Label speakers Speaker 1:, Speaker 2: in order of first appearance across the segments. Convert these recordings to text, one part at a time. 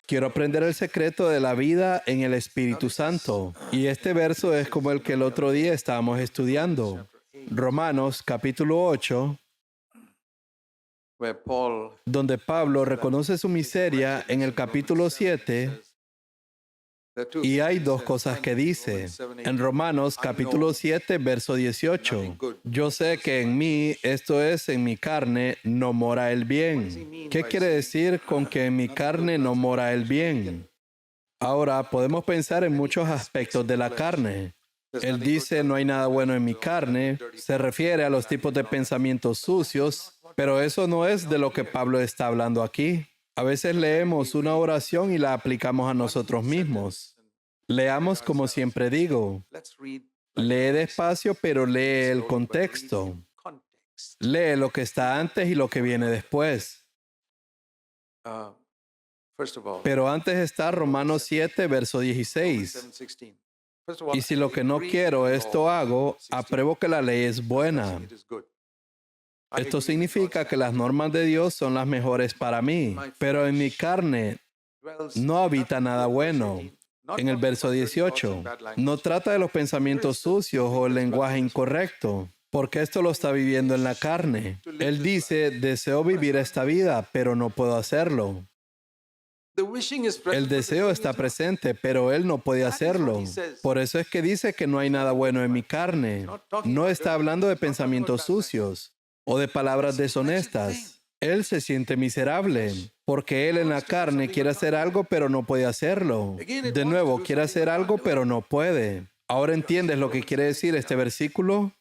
Speaker 1: Quiero aprender el secreto de la vida en el Espíritu Santo. Y este verso es como el que el otro día estábamos estudiando. Romanos capítulo 8,
Speaker 2: where Paul
Speaker 1: donde Pablo reconoce su miseria en el capítulo 7. Y hay dos cosas que dice. En Romanos capítulo 7, verso 18. Yo sé que en mí, esto es, en mi carne, no mora el bien. ¿Qué quiere decir con que en mi carne no mora el bien? Ahora, podemos pensar en muchos aspectos de la carne. Él dice, no hay nada bueno en mi carne. Se refiere a los tipos de pensamientos sucios, pero eso no es de lo que Pablo está hablando aquí. A veces leemos una oración y la aplicamos a nosotros mismos. Leamos como siempre digo. Lee despacio, pero lee el contexto. Lee lo que está antes y lo que viene después. Pero antes está Romanos 7, verso 16. Y si lo que no quiero, esto hago, apruebo que la ley es buena. Esto significa que las normas de Dios son las mejores para mí, pero en mi carne no habita nada bueno. En el verso 18, no trata de los pensamientos sucios o el lenguaje incorrecto, porque esto lo está viviendo en la carne. Él dice, deseo vivir esta vida, pero no puedo hacerlo. El deseo está presente, pero él no puede hacerlo. Por eso es que dice que no hay nada bueno en mi carne. No está hablando de pensamientos sucios o de palabras deshonestas. Él se siente miserable, porque él en la carne quiere hacer algo, pero no puede hacerlo. De nuevo, quiere hacer algo, pero no puede. ¿Ahora entiendes lo que quiere decir este versículo?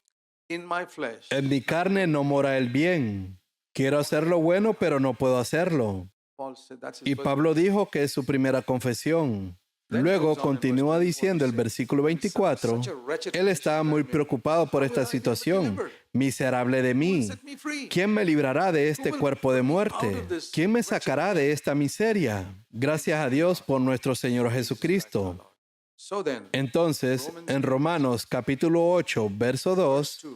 Speaker 1: En mi carne no mora el bien. Quiero hacer lo bueno, pero no puedo hacerlo. Y Pablo dijo que es su primera confesión. Luego continúa diciendo el versículo 24, él estaba muy preocupado por esta situación. Miserable de mí. ¿Quién me librará de este cuerpo de muerte? ¿Quién me sacará de esta miseria? Gracias a Dios por nuestro Señor Jesucristo. Entonces, en Romanos capítulo 8, verso 2,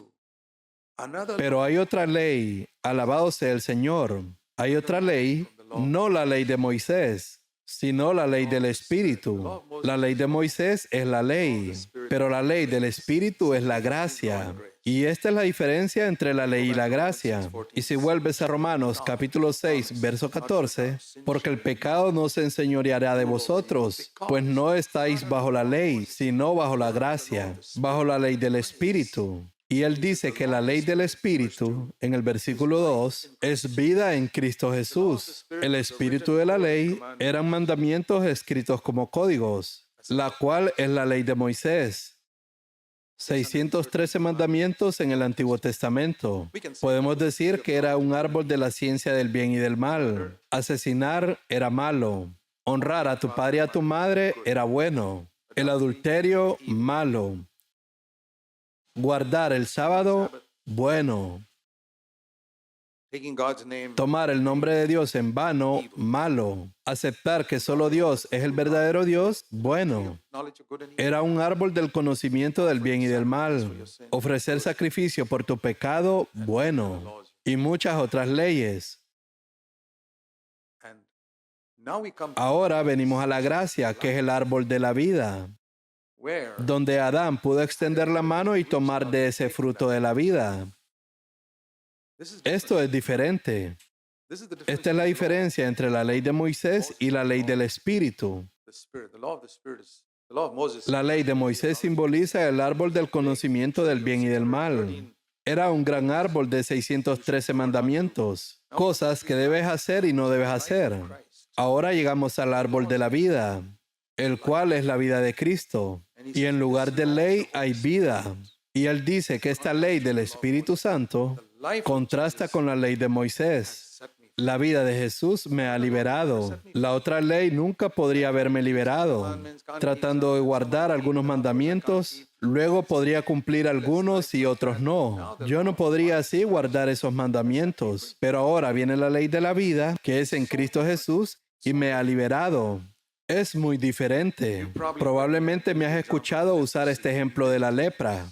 Speaker 1: pero hay otra ley, alabado sea el Señor. Hay otra ley, no la ley de Moisés, sino la ley del Espíritu. La ley de Moisés es la ley, pero la ley del Espíritu es la gracia. Y esta es la diferencia entre la ley y la gracia. Y si vuelves a Romanos capítulo 6, verso 14, porque el pecado no se enseñoreará de vosotros, pues no estáis bajo la ley, sino bajo la gracia, bajo la ley del Espíritu. Y él dice que la ley del Espíritu, en el versículo 2, es vida en Cristo Jesús. El espíritu de la ley eran mandamientos escritos como códigos, la cual es la ley de Moisés. 613 mandamientos en el Antiguo Testamento. Podemos decir que era un árbol de la ciencia del bien y del mal. Asesinar era malo. Honrar a tu padre y a tu madre era bueno. El adulterio, malo. Guardar el sábado, bueno. Tomar el nombre de Dios en vano, malo. Aceptar que solo Dios es el verdadero Dios, bueno. Era un árbol del conocimiento del bien y del mal. Ofrecer sacrificio por tu pecado, bueno. Y muchas otras leyes. Ahora venimos a la gracia, que es el árbol de la vida, donde Adán pudo extender la mano y tomar de ese fruto de la vida. Esto es diferente. Esta es la diferencia entre la ley de Moisés y la ley del Espíritu. La ley de Moisés simboliza el árbol del conocimiento del bien y del mal. Era un gran árbol de 613 mandamientos, cosas que debes hacer y no debes hacer. Ahora llegamos al árbol de la vida, el cual es la vida de Cristo. Y en lugar de ley hay vida. Y él dice que esta ley del Espíritu Santo contrasta con la ley de Moisés. La vida de Jesús me ha liberado. La otra ley nunca podría haberme liberado. Tratando de guardar algunos mandamientos, luego podría cumplir algunos y otros no. Yo no podría así guardar esos mandamientos. Pero ahora viene la ley de la vida, que es en Cristo Jesús, y me ha liberado. Es muy diferente. Probablemente me has escuchado usar este ejemplo de la lepra,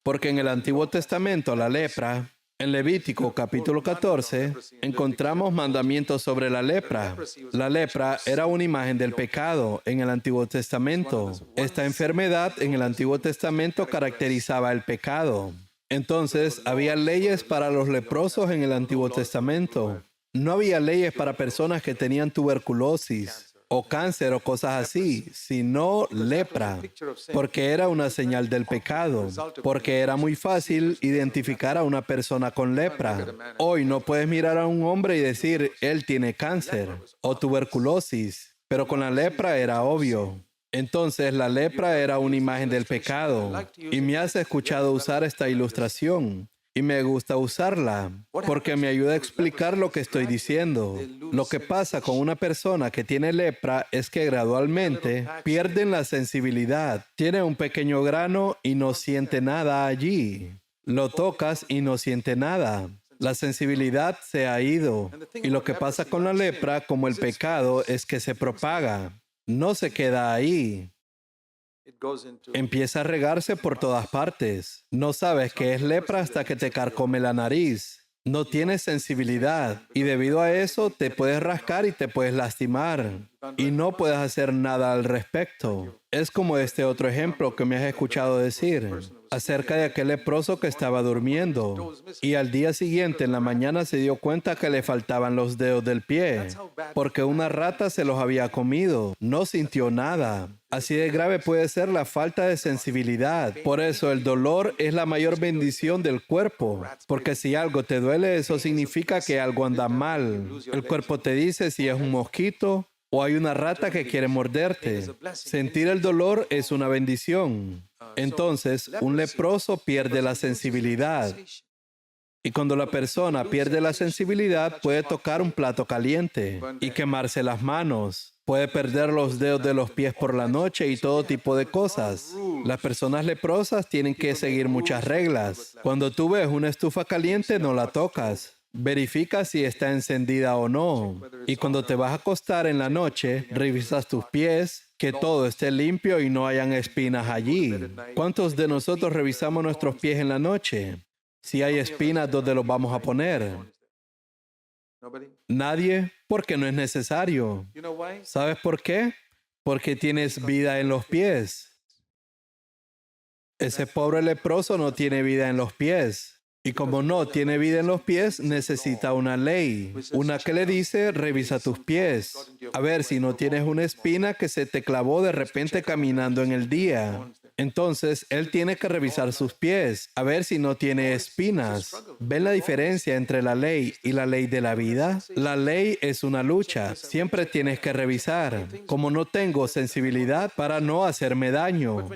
Speaker 1: porque en el Antiguo Testamento la lepra En Levítico capítulo 14 encontramos mandamientos sobre la lepra. La lepra era una imagen del pecado en el Antiguo Testamento. Esta enfermedad en el Antiguo Testamento caracterizaba el pecado. Entonces, había leyes para los leprosos en el Antiguo Testamento. No había leyes para personas que tenían tuberculosis o cáncer o cosas así, sino lepra, porque era una señal del pecado, porque era muy fácil identificar a una persona con lepra. Hoy no puedes mirar a un hombre y decir, él tiene cáncer o tuberculosis, pero con la lepra era obvio. Entonces la lepra era una imagen del pecado, y me has escuchado usar esta ilustración. Y me gusta usarla porque me ayuda a explicar lo que estoy diciendo. Lo que pasa con una persona que tiene lepra es que gradualmente pierden la sensibilidad. Tiene un pequeño grano y no siente nada allí. Lo tocas y no siente nada. La sensibilidad se ha ido. Y lo que pasa con la lepra, como el pecado, es que se propaga. No se queda ahí. Empieza a regarse por todas partes. No sabes qué es lepra hasta que te carcome la nariz. No tienes sensibilidad y debido a eso te puedes rascar y te puedes lastimar y no puedes hacer nada al respecto. Es como este otro ejemplo que me has escuchado decir acerca de aquel leproso que estaba durmiendo y al día siguiente en la mañana se dio cuenta que le faltaban los dedos del pie porque una rata se los había comido. No sintió nada. Así de grave puede ser la falta de sensibilidad. Por eso el dolor es la mayor bendición del cuerpo, porque si algo te duele, eso significa que algo anda mal. El cuerpo te dice si es un mosquito o hay una rata que quiere morderte. Sentir el dolor es una bendición. Entonces, un leproso pierde la sensibilidad. Y cuando la persona pierde la sensibilidad, puede tocar un plato caliente y quemarse las manos. Puede perder los dedos de los pies por la noche y todo tipo de cosas. Las personas leprosas tienen que seguir muchas reglas. Cuando tú ves una estufa caliente, no la tocas. Verifica si está encendida o no. Y cuando te vas a acostar en la noche, revisas tus pies, que todo esté limpio y no hayan espinas allí. ¿Cuántos de nosotros revisamos nuestros pies en la noche? Si hay espinas, ¿dónde los vamos a poner? Nadie, porque no es necesario. ¿Sabes por qué? Porque tienes vida en los pies. Ese pobre leproso no tiene vida en los pies. Y como no tiene vida en los pies, necesita una ley. Una que le dice, revisa tus pies. A ver si no tienes una espina que se te clavó de repente caminando en el día. Entonces, él tiene que revisar sus pies, a ver si no tiene espinas. ¿Ven la diferencia entre la ley y la ley de la vida? La ley es una lucha. Siempre tienes que revisar. Como no tengo sensibilidad para no hacerme daño.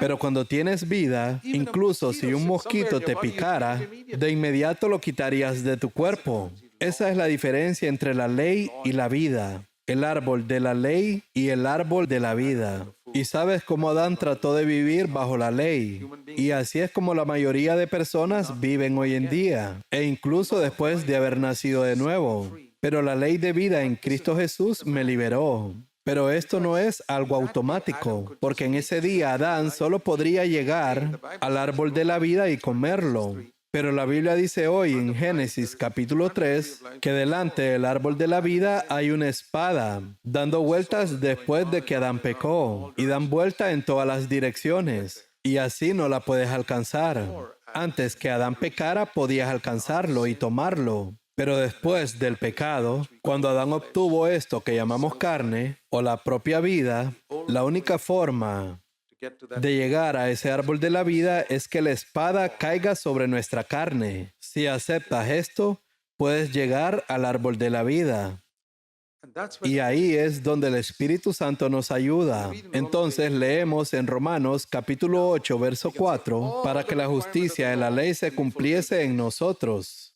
Speaker 1: Pero cuando tienes vida, incluso si un mosquito te picara, de inmediato lo quitarías de tu cuerpo. Esa es la diferencia entre la ley y la vida. El árbol de la ley y el árbol de la vida. Y sabes cómo Adán trató de vivir bajo la ley. Y así es como la mayoría de personas viven hoy en día, e incluso después de haber nacido de nuevo. Pero la ley de vida en Cristo Jesús me liberó. Pero esto no es algo automático, porque en ese día Adán solo podría llegar al árbol de la vida y comerlo. Pero la Biblia dice hoy en Génesis capítulo 3 que delante del árbol de la vida hay una espada dando vueltas después de que Adán pecó y dan vuelta en todas las direcciones y así no la puedes alcanzar. Antes que Adán pecara podías alcanzarlo y tomarlo. Pero después del pecado, cuando Adán obtuvo esto que llamamos carne o la propia vida, la única forma de llegar a ese árbol de la vida es que la espada caiga sobre nuestra carne. Si aceptas esto, puedes llegar al árbol de la vida. Y ahí es donde el Espíritu Santo nos ayuda. Entonces leemos en Romanos capítulo 8, verso 4, para que la justicia de la ley se cumpliese en nosotros.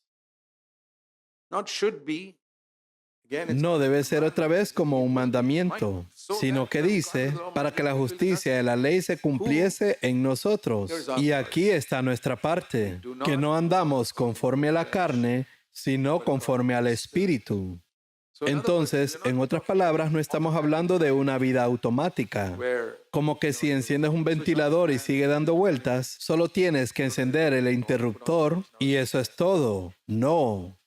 Speaker 1: No debe ser otra vez como un mandamiento, sino que dice, para que la justicia de la ley se cumpliese en nosotros. Y aquí está nuestra parte, que no andamos conforme a la carne, sino conforme al Espíritu. Entonces, en otras palabras, no estamos hablando de una vida automática. Como que si enciendes un ventilador y sigue dando vueltas, solo tienes que encender el interruptor y eso es todo. No.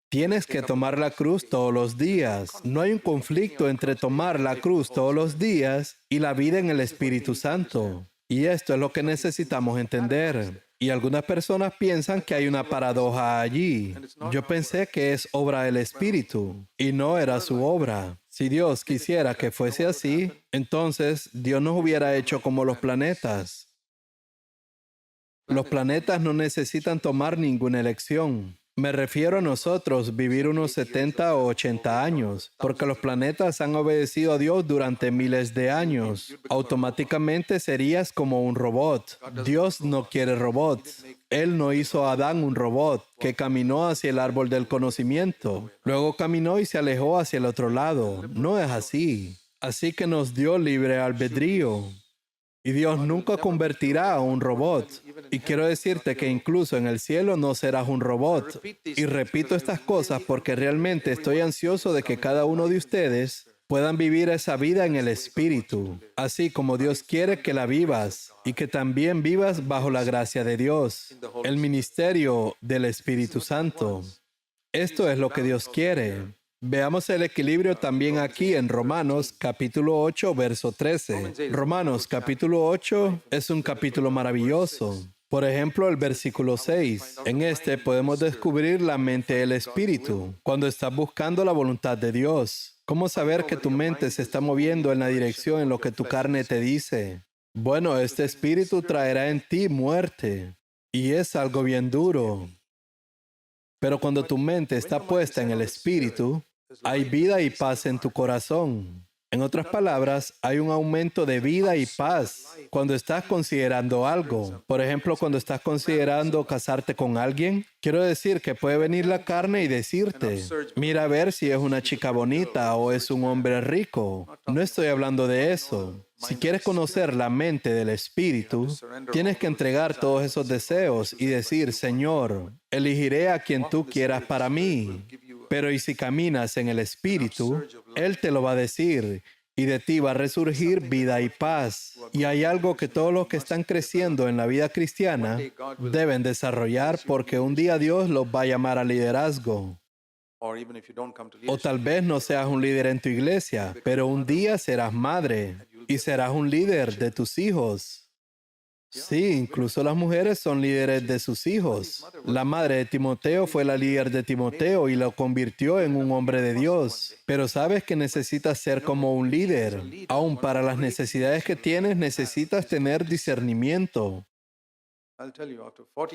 Speaker 1: Tienes que tomar la cruz todos los días. No hay un conflicto entre tomar la cruz todos los días y la vida en el Espíritu Santo. Y esto es lo que necesitamos entender. Y algunas personas piensan que hay una paradoja allí. Yo pensé que es obra del Espíritu y no era su obra. Si Dios quisiera que fuese así, entonces Dios nos hubiera hecho como los planetas. Los planetas no necesitan tomar ninguna elección. Me refiero a nosotros vivir unos 70 o 80 años, porque los planetas han obedecido a Dios durante miles de años. Automáticamente serías como un robot. Dios no quiere robots. Él no hizo a Adán un robot que caminó hacia el árbol del conocimiento. Luego caminó y se alejó hacia el otro lado. No es así. Así que nos dio libre albedrío. Y Dios nunca convertirá a un robot. Y quiero decirte que incluso en el cielo no serás un robot. Y repito estas cosas porque realmente estoy ansioso de que cada uno de ustedes puedan vivir esa vida en el Espíritu, así como Dios quiere que la vivas y que también vivas bajo la gracia de Dios, el ministerio del Espíritu Santo. Esto es lo que Dios quiere. Veamos el equilibrio también aquí en Romanos capítulo 8, verso 13. Romanos capítulo 8 es un capítulo maravilloso. Por ejemplo, el versículo 6. En este podemos descubrir la mente del Espíritu, cuando estás buscando la voluntad de Dios. ¿Cómo saber que tu mente se está moviendo en la dirección en lo que tu carne te dice? Bueno, este Espíritu traerá en ti muerte. Y es algo bien duro. Pero cuando tu mente está puesta en el Espíritu, hay vida y paz en tu corazón. En otras palabras, hay un aumento de vida y paz cuando estás considerando algo. Por ejemplo, cuando estás considerando casarte con alguien, quiero decir que puede venir la carne y decirte, mira a ver si es una chica bonita o es un hombre rico. No estoy hablando de eso. Si quieres conocer la mente del Espíritu, tienes que entregar todos esos deseos y decir, Señor, elegiré a quien tú quieras para mí. Pero y si caminas en el Espíritu, Él te lo va a decir y de ti va a resurgir vida y paz. Y hay algo que todos los que están creciendo en la vida cristiana deben desarrollar porque un día Dios los va a llamar a liderazgo. O tal vez no seas un líder en tu iglesia, pero un día serás madre y serás un líder de tus hijos. Sí, incluso las mujeres son líderes de sus hijos. La madre de Timoteo fue la líder de Timoteo y lo convirtió en un hombre de Dios. Pero sabes que necesitas ser como un líder. Aún para las necesidades que tienes, necesitas tener discernimiento.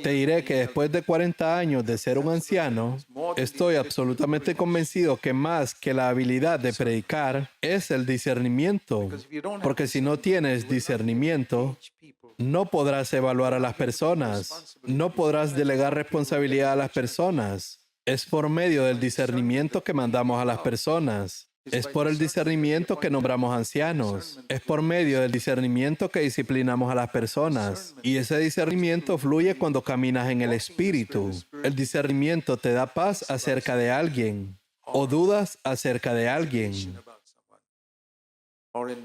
Speaker 1: Te diré que después de 40 años de ser un anciano, estoy absolutamente convencido que más que la habilidad de predicar es el discernimiento. Porque si no tienes discernimiento, no podrás evaluar a las personas, no podrás delegar responsabilidad a las personas. Es por medio del discernimiento que mandamos a las personas. Es por el discernimiento que nombramos ancianos. Es por medio del discernimiento que disciplinamos a las personas. Y ese discernimiento fluye cuando caminas en el Espíritu. El discernimiento te da paz acerca de alguien o dudas acerca de alguien.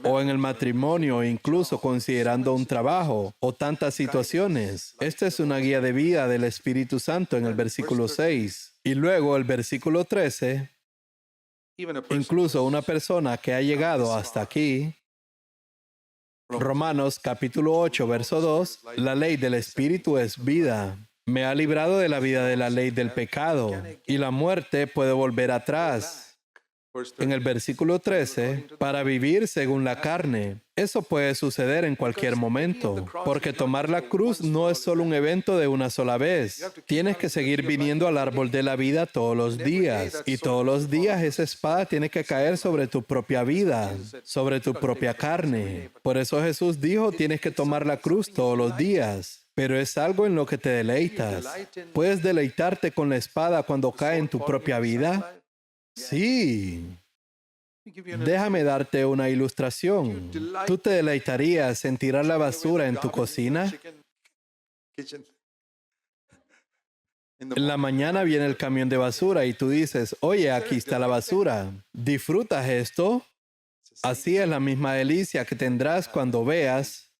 Speaker 1: O en el matrimonio, incluso considerando un trabajo o tantas situaciones. Esta es una guía de vida del Espíritu Santo en el versículo 6. Y luego el versículo 13. Incluso una persona que ha llegado hasta aquí, Romanos capítulo 8, verso 2, la ley del Espíritu es vida. Me ha librado de la vida de la ley del pecado y la muerte puede volver atrás. En el versículo 13, para vivir según la carne. Eso puede suceder en cualquier momento, porque tomar la cruz no es solo un evento de una sola vez. Tienes que seguir viniendo al árbol de la vida todos los días, y todos los días esa espada tiene que caer sobre tu propia vida, sobre tu propia carne. Por eso Jesús dijo, tienes que tomar la cruz todos los días. Pero es algo en lo que te deleitas. ¿Puedes deleitarte con la espada cuando cae en tu propia vida? Sí. Déjame darte una ilustración. ¿Tú te deleitarías en tirar la basura en tu cocina? En la mañana viene el camión de basura y tú dices, oye, aquí está la basura. ¿Disfrutas esto? Así es la misma delicia que tendrás cuando veas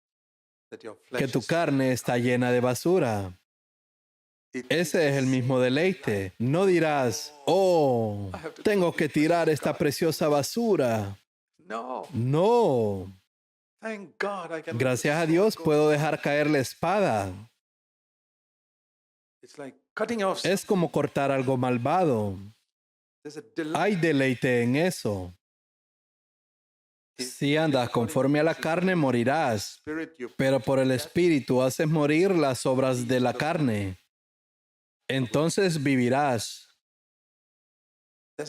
Speaker 1: que tu carne está llena de basura. Ese es el mismo deleite. No dirás, oh, tengo que tirar esta preciosa basura. No. Gracias a Dios puedo dejar caer la espada. Es como cortar algo malvado. Hay deleite en eso. Si andas conforme a la carne, morirás, pero por el Espíritu haces morir las obras de la carne. Entonces vivirás.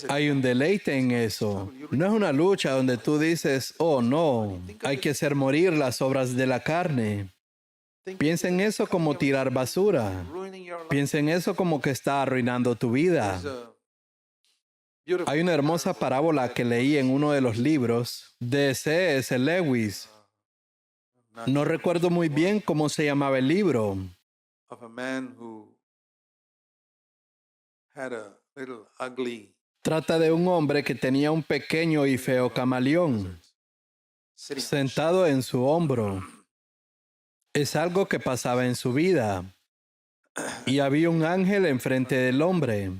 Speaker 1: Hay un deleite en eso. No es una lucha donde tú dices, oh no, hay que hacer morir las obras de la carne. Piensa en eso como tirar basura. Piensa en eso como que está arruinando tu vida. Hay una hermosa parábola que leí en uno de los libros de C.S. Lewis. No recuerdo muy bien cómo se llamaba el libro. Trata de un hombre que tenía un pequeño y feo camaleón sentado en su hombro. Es algo que pasaba en su vida. Y había un ángel enfrente del hombre.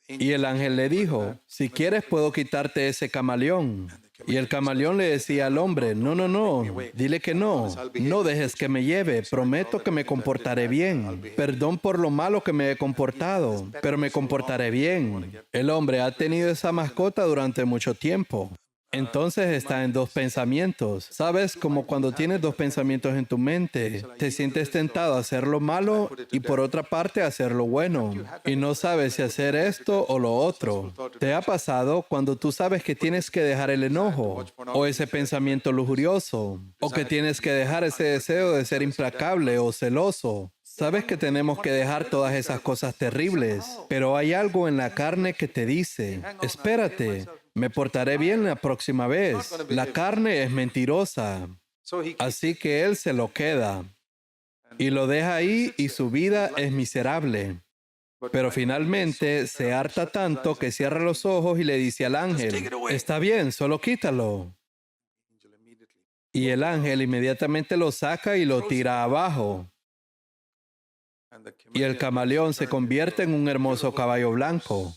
Speaker 1: Y el ángel le dijo, si quieres puedo quitarte ese camaleón. Y el camaleón le decía al hombre, no, no, no, dile que no. No dejes que me lleve, prometo que me comportaré bien. Perdón por lo malo que me he comportado, pero me comportaré bien. El hombre ha tenido esa mascota durante mucho tiempo. Entonces está en dos pensamientos. ¿Sabes? Como cuando tienes dos pensamientos en tu mente. Te sientes tentado a hacer lo malo y por otra parte a hacer lo bueno. Y no sabes si hacer esto o lo otro. ¿Te ha pasado cuando tú sabes que tienes que dejar el enojo o ese pensamiento lujurioso? O que tienes que dejar ese deseo de ser implacable o celoso. Sabes que tenemos que dejar todas esas cosas terribles, pero hay algo en la carne que te dice, espérate, me portaré bien la próxima vez. La carne es mentirosa, así que él se lo queda y lo deja ahí y su vida es miserable. Pero finalmente se harta tanto que cierra los ojos y le dice al ángel, está bien, solo quítalo. Y el ángel inmediatamente lo saca y lo tira abajo. Y el camaleón se convierte en un hermoso caballo blanco.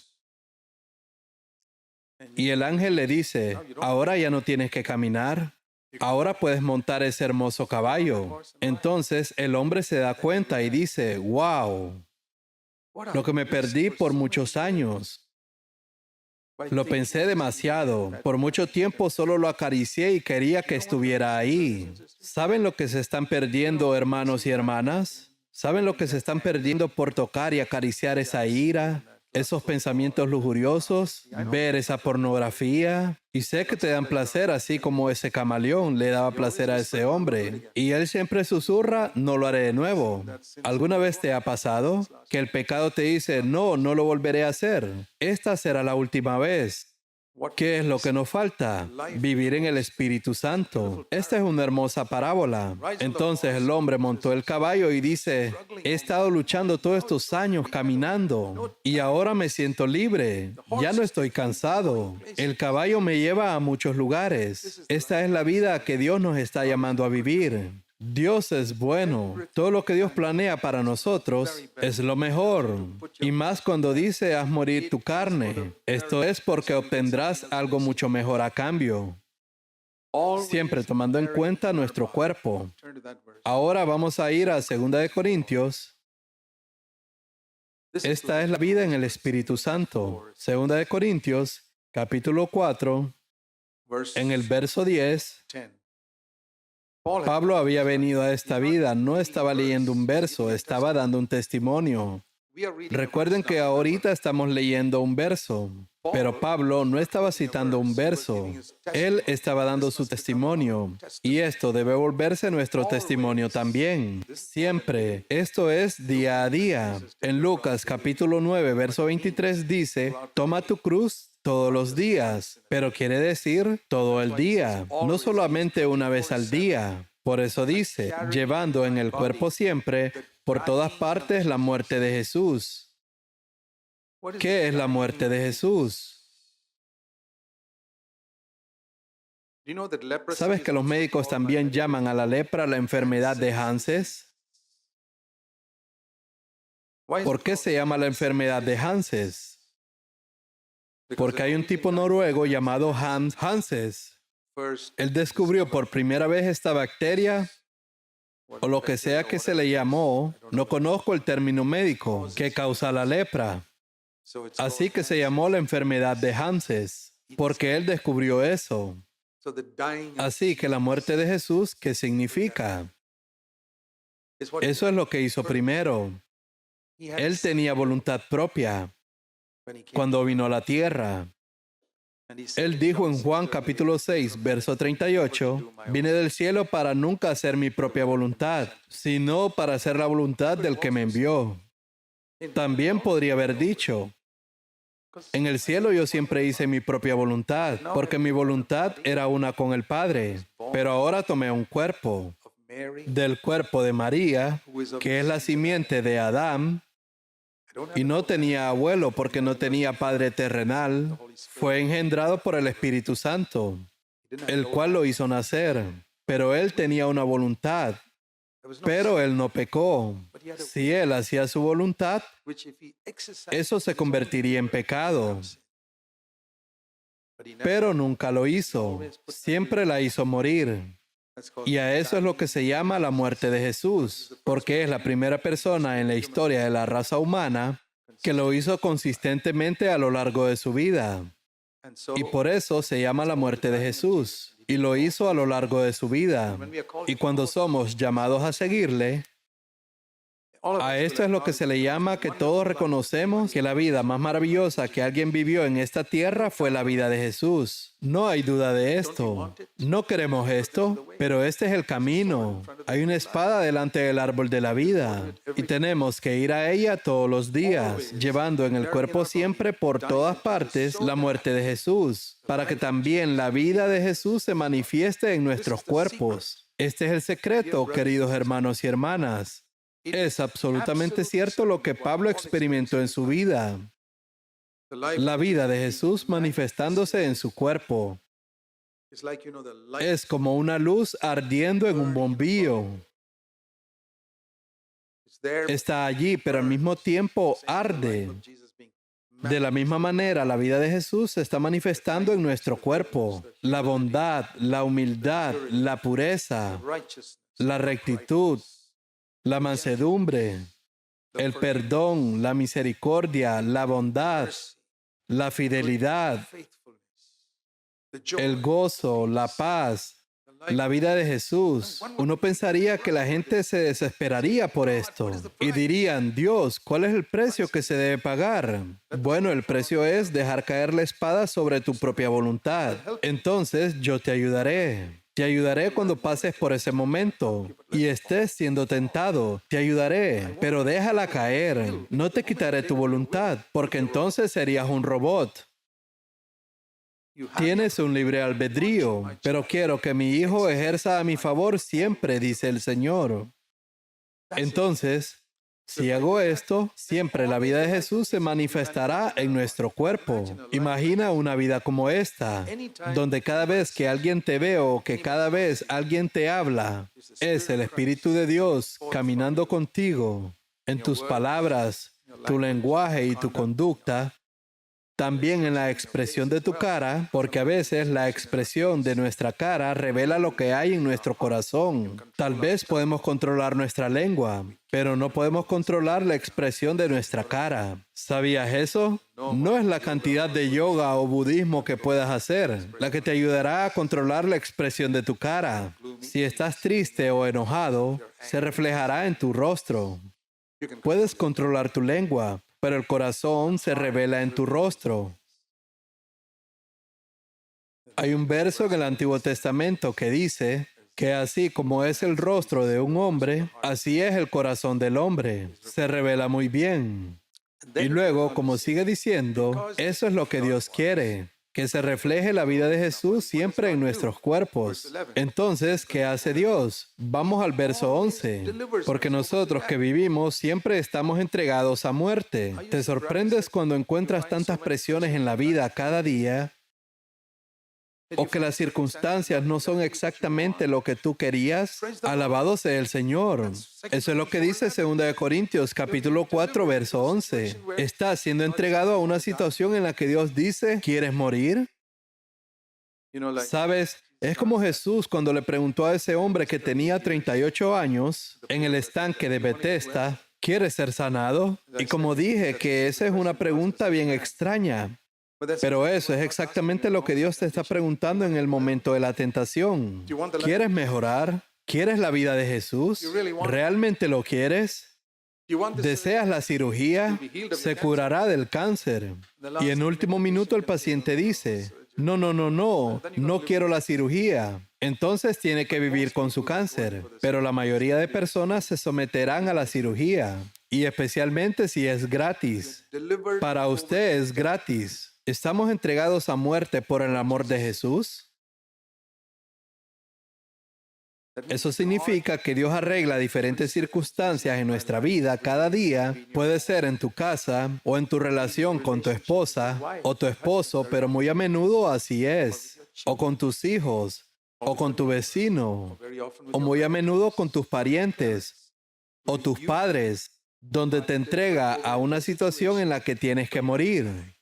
Speaker 1: Y el ángel le dice, ahora ya no tienes que caminar, ahora puedes montar ese hermoso caballo. Entonces el hombre se da cuenta y dice, wow, lo que me perdí por muchos años. Lo pensé demasiado. Por mucho tiempo solo lo acaricié y quería que estuviera ahí. ¿Saben lo que se están perdiendo, hermanos y hermanas? ¿Saben lo que se están perdiendo por tocar y acariciar esa ira, esos pensamientos lujuriosos, ver esa pornografía? Y sé que te dan placer, así como ese camaleón le daba placer a ese hombre. Y él siempre susurra, no lo haré de nuevo. ¿Alguna vez te ha pasado que el pecado te dice, no, no lo volveré a hacer? Esta será la última vez. ¿Qué es lo que nos falta? Vivir en el Espíritu Santo. Esta es una hermosa parábola. Entonces el hombre montó el caballo y dice, he estado luchando todos estos años caminando y ahora me siento libre. Ya no estoy cansado. El caballo me lleva a muchos lugares. Esta es la vida que Dios nos está llamando a vivir. Dios es bueno. Todo lo que Dios planea para nosotros es lo mejor. Y más cuando dice, haz morir tu carne. Esto es porque obtendrás algo mucho mejor a cambio. Siempre tomando en cuenta nuestro cuerpo. Ahora vamos a ir a 2 Corintios. Esta es la vida en el Espíritu Santo. 2 Corintios, capítulo 4, en el verso 10. Pablo había venido a esta vida, no estaba leyendo un verso, estaba dando un testimonio. Recuerden que ahorita estamos leyendo un verso, pero Pablo no estaba citando un verso. Él estaba dando su testimonio, y esto debe volverse nuestro testimonio también. Siempre. Esto es día a día. En Lucas capítulo 9, verso 23 dice, toma tu cruz todos los días, pero quiere decir todo el día, no solamente una vez al día. Por eso dice, llevando en el cuerpo siempre, por todas partes, la muerte de Jesús. ¿Qué es la muerte de Jesús? ¿Sabes que los médicos también llaman a la lepra la enfermedad de Hanses? ¿Por qué se llama la enfermedad de Hanses? Porque hay un tipo noruego llamado Hans Hanses. Él descubrió por primera vez esta bacteria, o lo que sea que se le llamó, no conozco el término médico, que causa la lepra. Así que se llamó la enfermedad de Hanses, porque él descubrió eso. Así que la muerte de Jesús, ¿qué significa? Eso es lo que hizo primero. Él tenía voluntad propia cuando vino a la tierra. Él dijo en Juan capítulo 6, verso 38, vine del cielo para nunca hacer mi propia voluntad, sino para hacer la voluntad del que me envió. También podría haber dicho, en el cielo yo siempre hice mi propia voluntad, porque mi voluntad era una con el Padre, pero ahora tomé un cuerpo, del cuerpo de María, que es la simiente de Adán, y no tenía abuelo porque no tenía padre terrenal, fue engendrado por el Espíritu Santo, el cual lo hizo nacer, pero él tenía una voluntad, pero él no pecó. Si él hacía su voluntad, eso se convertiría en pecado. Pero nunca lo hizo, siempre la hizo morir. Y a eso es lo que se llama la muerte de Jesús, porque es la primera persona en la historia de la raza humana que lo hizo consistentemente a lo largo de su vida. Y por eso se llama la muerte de Jesús, y lo hizo a lo largo de su vida. Y cuando somos llamados a seguirle, a esto es lo que se le llama que todos reconocemos que la vida más maravillosa que alguien vivió en esta tierra fue la vida de Jesús. No hay duda de esto. No queremos esto, pero este es el camino. Hay una espada delante del árbol de la vida y tenemos que ir a ella todos los días, llevando en el cuerpo siempre por todas partes la muerte de Jesús, para que también la vida de Jesús se manifieste en nuestros cuerpos. Este es el secreto, queridos hermanos y hermanas. Es absolutamente cierto lo que Pablo experimentó en su vida. La vida de Jesús manifestándose en su cuerpo. Es como una luz ardiendo en un bombillo. Está allí, pero al mismo tiempo arde. De la misma manera, la vida de Jesús se está manifestando en nuestro cuerpo. La bondad, la humildad, la pureza, la rectitud, la mansedumbre, el perdón, la misericordia, la bondad, la fidelidad, el gozo, la paz, la vida de Jesús. Uno pensaría que la gente se desesperaría por esto y dirían, Dios, ¿cuál es el precio que se debe pagar? Bueno, el precio es dejar caer la espada sobre tu propia voluntad. Entonces yo te ayudaré. Te ayudaré cuando pases por ese momento y estés siendo tentado. Te ayudaré, pero déjala caer. No te quitaré tu voluntad, porque entonces serías un robot. Tienes un libre albedrío, pero quiero que mi hijo ejerza a mi favor siempre, dice el Señor. Entonces, si hago esto, siempre la vida de Jesús se manifestará en nuestro cuerpo. Imagina una vida como esta, donde cada vez que alguien te ve o que cada vez alguien te habla, es el Espíritu de Dios caminando contigo en tus palabras, tu lenguaje y tu conducta. También en la expresión de tu cara, porque a veces la expresión de nuestra cara revela lo que hay en nuestro corazón. Tal vez podemos controlar nuestra lengua, pero no podemos controlar la expresión de nuestra cara. ¿Sabías eso? No es la cantidad de yoga o budismo que puedas hacer la que te ayudará a controlar la expresión de tu cara. Si estás triste o enojado, se reflejará en tu rostro. Puedes controlar tu lengua, pero el corazón se revela en tu rostro. Hay un verso en el Antiguo Testamento que dice que así como es el rostro de un hombre, así es el corazón del hombre. Se revela muy bien. Y luego, como sigue diciendo, eso es lo que Dios quiere. que se refleje la vida de Jesús siempre en nuestros cuerpos. Entonces, ¿qué hace Dios? Vamos al verso 11. Porque nosotros que vivimos siempre estamos entregados a muerte. ¿Te sorprendes cuando encuentras tantas presiones en la vida cada día? ¿O que las circunstancias no son exactamente lo que tú querías? Alabado sea el Señor. Eso es lo que dice 2 Corintios capítulo 4, verso 11. Estás siendo entregado a una situación en la que Dios dice, ¿quieres morir? ¿Sabes? Es como Jesús cuando le preguntó a ese hombre que tenía 38 años en el estanque de Betesda, ¿quieres ser sanado? Y como dije que esa es una pregunta bien extraña. Pero eso es exactamente lo que Dios te está preguntando en el momento de la tentación. ¿Quieres mejorar? ¿Quieres la vida de Jesús? ¿Realmente lo quieres? ¿Deseas la cirugía? Se curará del cáncer. Y en último minuto el paciente dice, no quiero la cirugía. Entonces tiene que vivir con su cáncer. Pero la mayoría de personas se someterán a la cirugía. Y especialmente si es gratis. Para usted es gratis. ¿Estamos entregados a muerte por el amor de Jesús? Eso significa que Dios arregla diferentes circunstancias en nuestra vida cada día. Puede ser en tu casa o en tu relación con tu esposa o tu esposo, pero muy a menudo así es. O con tus hijos, o con tu vecino, o muy a menudo con tus parientes o tus padres, donde te entrega a una situación en la que tienes que morir.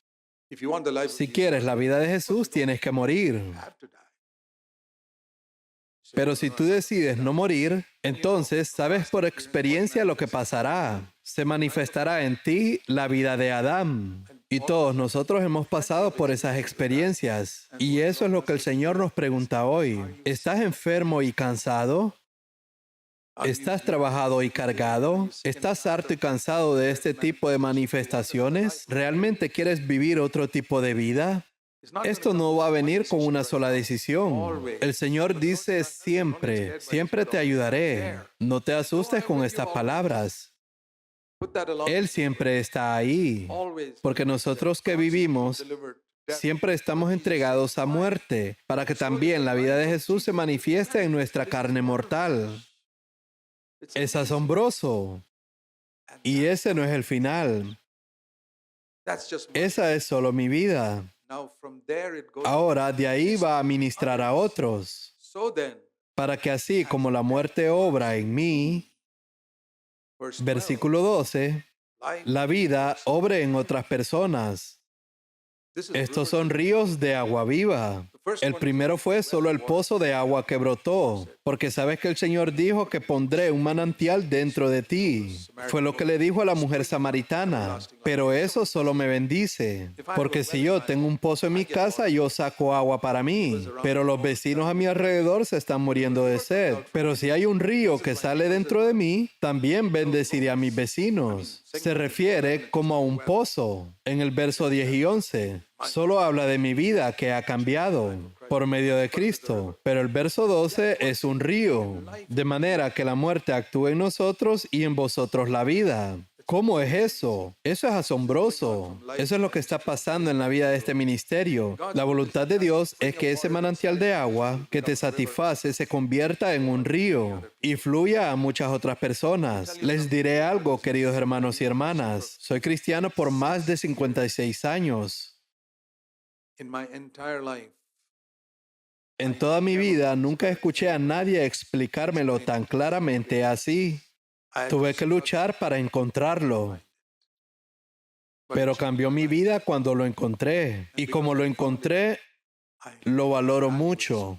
Speaker 1: Si quieres la vida de Jesús, tienes que morir. Pero si tú decides no morir, entonces sabes por experiencia lo que pasará. Se manifestará en ti la vida de Adán. Y todos nosotros hemos pasado por esas experiencias. Y eso es lo que el Señor nos pregunta hoy. ¿Estás enfermo y cansado? ¿Estás trabajado y cargado? ¿Estás harto y cansado de este tipo de manifestaciones? ¿Realmente quieres vivir otro tipo de vida? Esto no va a venir con una sola decisión. El Señor dice siempre, siempre te ayudaré. No te asustes con estas palabras. Él siempre está ahí, porque nosotros que vivimos siempre estamos entregados a muerte, para que también la vida de Jesús se manifieste en nuestra carne mortal. Es asombroso. Y ese no es el final. Esa es solo mi vida. Ahora de ahí va a ministrar a otros, para que así como la muerte obra en mí, versículo 12, la vida obre en otras personas. Estos son ríos de agua viva. El primero fue solo el pozo de agua que brotó, porque sabes que el Señor dijo que pondré un manantial dentro de ti. Fue lo que le dijo a la mujer samaritana. Pero eso solo me bendice, porque si yo tengo un pozo en mi casa, yo saco agua para mí, pero los vecinos a mi alrededor se están muriendo de sed. Pero si hay un río que sale dentro de mí, también bendeciré a mis vecinos. Se refiere como a un pozo. En el verso 10 y 11, solo habla de mi vida que ha cambiado por medio de Cristo. Pero el verso 12 es un río, de manera que la muerte actúe en nosotros y en vosotros la vida. ¿Cómo es eso? Eso es asombroso. Eso es lo que está pasando en la vida de este ministerio. La voluntad de Dios es que ese manantial de agua que te satisface se convierta en un río y fluya a muchas otras personas. Les diré algo, queridos hermanos y hermanas. Soy cristiano por más de 56 años. En toda mi vida nunca escuché a nadie explicármelo tan claramente así. Tuve que luchar para encontrarlo. Pero cambió mi vida cuando lo encontré. Y como lo encontré, lo valoro mucho.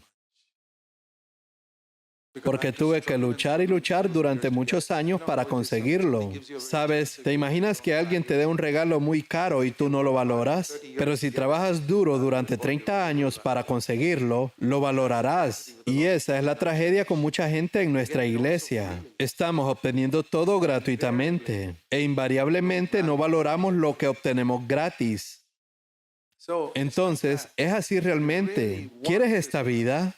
Speaker 1: Porque tuve que luchar y luchar durante muchos años para conseguirlo. ¿Sabes? ¿Te imaginas que alguien te dé un regalo muy caro y tú no lo valoras? Pero si trabajas duro durante 30 años para conseguirlo, lo valorarás. Y esa es la tragedia con mucha gente en nuestra iglesia. Estamos obteniendo todo gratuitamente e invariablemente no valoramos lo que obtenemos gratis. Entonces, ¿es así realmente? ¿Quieres esta vida?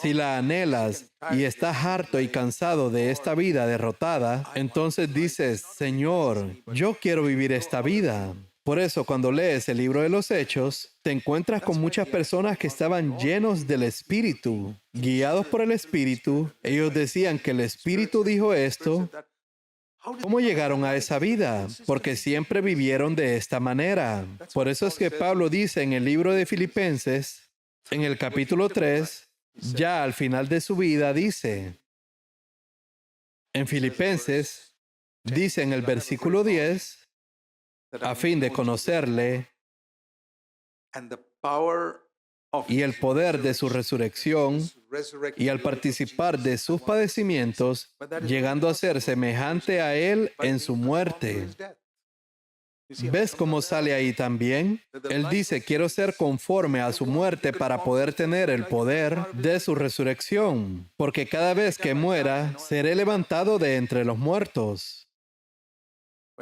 Speaker 1: Si la anhelas y estás harto y cansado de esta vida derrotada, entonces dices, Señor, yo quiero vivir esta vida. Por eso, cuando lees el libro de los Hechos, te encuentras con muchas personas que estaban llenos del Espíritu, guiados por el Espíritu. Ellos decían que el Espíritu dijo esto. ¿Cómo llegaron a esa vida? Porque siempre vivieron de esta manera. Por eso es que Pablo dice en el libro de Filipenses, en el capítulo 3, ya al final de su vida, dice, en Filipenses, dice en el versículo 10, a fin de conocerle y el poder de su resurrección, y al participar de sus padecimientos, llegando a ser semejante a Él en su muerte. ¿Ves cómo sale ahí también? Él dice, quiero ser conforme a su muerte para poder tener el poder de su resurrección, porque cada vez que muera, seré levantado de entre los muertos.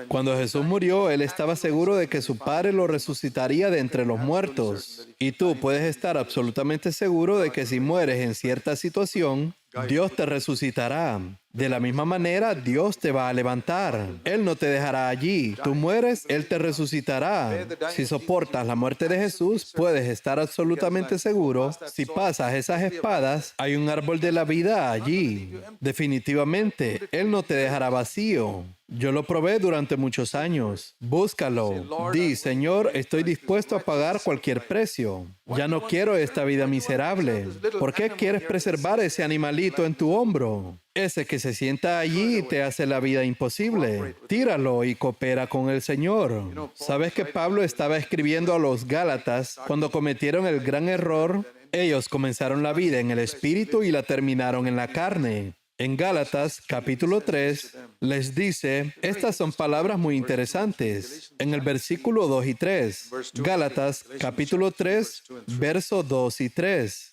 Speaker 1: Cuando Jesús murió, Él estaba seguro de que su Padre lo resucitaría de entre los muertos. Y tú puedes estar absolutamente seguro de que si mueres en cierta situación, Dios te resucitará. De la misma manera, Dios te va a levantar. Él no te dejará allí. Tú mueres, Él te resucitará. Si soportas la muerte de Jesús, puedes estar absolutamente seguro. Si pasas esas espadas, hay un árbol de la vida allí. Definitivamente, Él no te dejará vacío. Yo lo probé durante muchos años. Búscalo. Di, Señor, estoy dispuesto a pagar cualquier precio. Ya no quiero esta vida miserable. ¿Por qué quieres preservar ese animalito en tu hombro? Ese que se sienta allí y te hace la vida imposible. Tíralo y coopera con el Señor. ¿Sabes que Pablo estaba escribiendo a los Gálatas cuando cometieron el gran error? Ellos comenzaron la vida en el Espíritu y la terminaron en la carne. En Gálatas, capítulo 3, les dice, estas son palabras muy interesantes. En el versículo 2 y 3. Gálatas, capítulo 3, verso 2 y 3.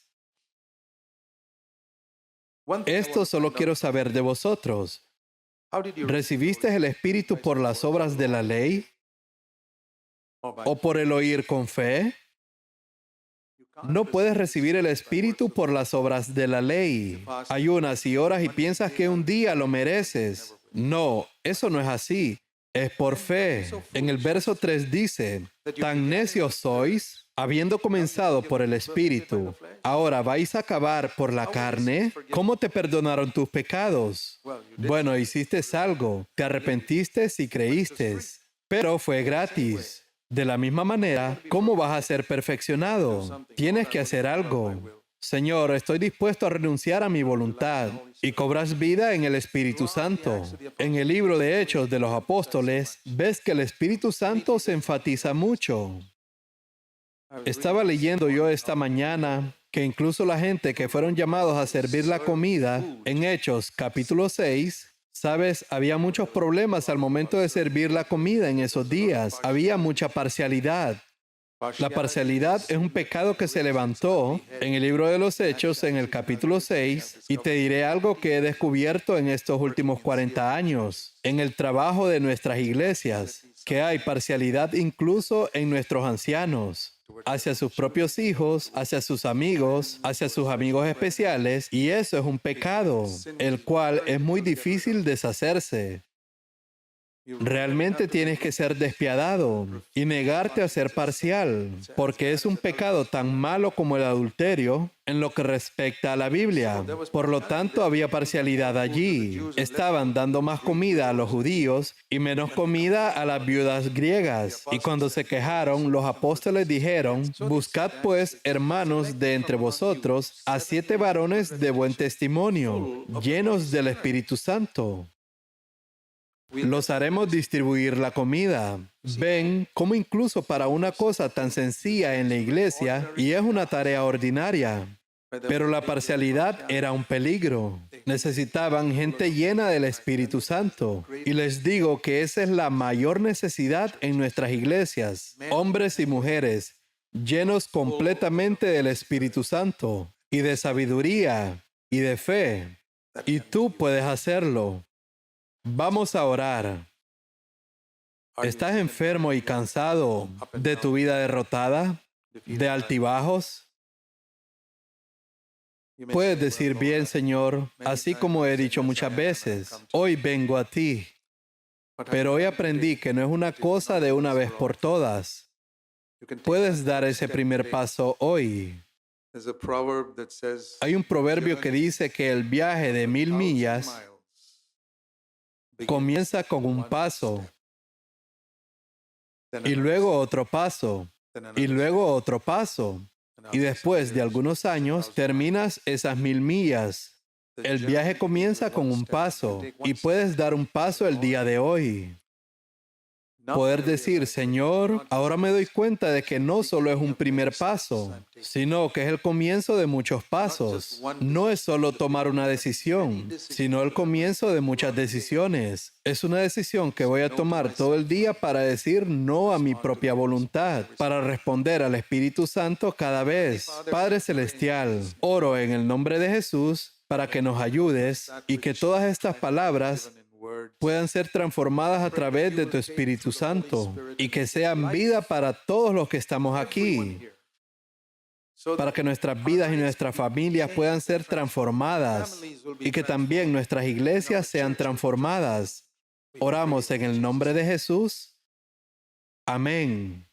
Speaker 1: Esto solo quiero saber de vosotros. ¿Recibiste el Espíritu por las obras de la ley o por el oír con fe? No puedes recibir el Espíritu por las obras de la ley. Ayunas y oras y piensas que un día lo mereces. No, eso no es así. Es por fe. En el verso 3 dice, tan necios sois, habiendo comenzado por el Espíritu, ¿ahora vais a acabar por la carne? ¿Cómo te perdonaron tus pecados? Bueno, hiciste algo, te arrepentiste y creíste, pero fue gratis. De la misma manera, ¿cómo vas a ser perfeccionado? Tienes que hacer algo. Señor, estoy dispuesto a renunciar a mi voluntad, y cobras vida en el Espíritu Santo. En el libro de Hechos de los Apóstoles, ves que el Espíritu Santo se enfatiza mucho. Estaba leyendo yo esta mañana que incluso la gente que fueron llamados a servir la comida en Hechos capítulo 6, sabes, había muchos problemas al momento de servir la comida en esos días. Había mucha parcialidad. La parcialidad es un pecado que se levantó en el libro de los Hechos en el capítulo 6, y te diré algo que he descubierto en estos últimos 40 años, en el trabajo de nuestras iglesias, que hay parcialidad incluso en nuestros ancianos, hacia sus propios hijos, hacia sus amigos especiales, y eso es un pecado, el cual es muy difícil deshacerse. Realmente tienes que ser despiadado y negarte a ser parcial, porque es un pecado tan malo como el adulterio en lo que respecta a la Biblia. Por lo tanto, había parcialidad allí. Estaban dando más comida a los judíos y menos comida a las viudas griegas. Y cuando se quejaron, los apóstoles dijeron, buscad pues, hermanos, de entre vosotros, a 7 varones de buen testimonio, llenos del Espíritu Santo. Los haremos distribuir la comida. Ven cómo incluso para una cosa tan sencilla en la iglesia, y es una tarea ordinaria, pero la parcialidad era un peligro. Necesitaban gente llena del Espíritu Santo. Y les digo que esa es la mayor necesidad en nuestras iglesias. Hombres y mujeres llenos completamente del Espíritu Santo, y de sabiduría, y de fe. Y tú puedes hacerlo. Vamos a orar. ¿Estás enfermo y cansado de tu vida derrotada? ¿De altibajos? Puedes decir, bien, Señor, así como he dicho muchas veces, hoy vengo a ti. Pero hoy aprendí que no es una cosa de una vez por todas. Puedes dar ese primer paso hoy. Hay un proverbio que dice que el viaje de 1000 millas comienza con un paso, y luego otro paso, y luego otro paso. Y después de algunos años, terminas esas 1000 millas. El viaje comienza con un paso, y puedes dar un paso el día de hoy. Poder decir, Señor, ahora me doy cuenta de que no solo es un primer paso, sino que es el comienzo de muchos pasos. No es solo tomar una decisión, sino el comienzo de muchas decisiones. Es una decisión que voy a tomar todo el día para decir no a mi propia voluntad, para responder al Espíritu Santo cada vez. Padre Celestial, oro en el nombre de Jesús para que nos ayudes y que todas estas palabras puedan ser transformadas a través de tu Espíritu Santo y que sean vida para todos los que estamos aquí, para que nuestras vidas y nuestras familias puedan ser transformadas y que también nuestras iglesias sean transformadas. Oramos en el nombre de Jesús. Amén.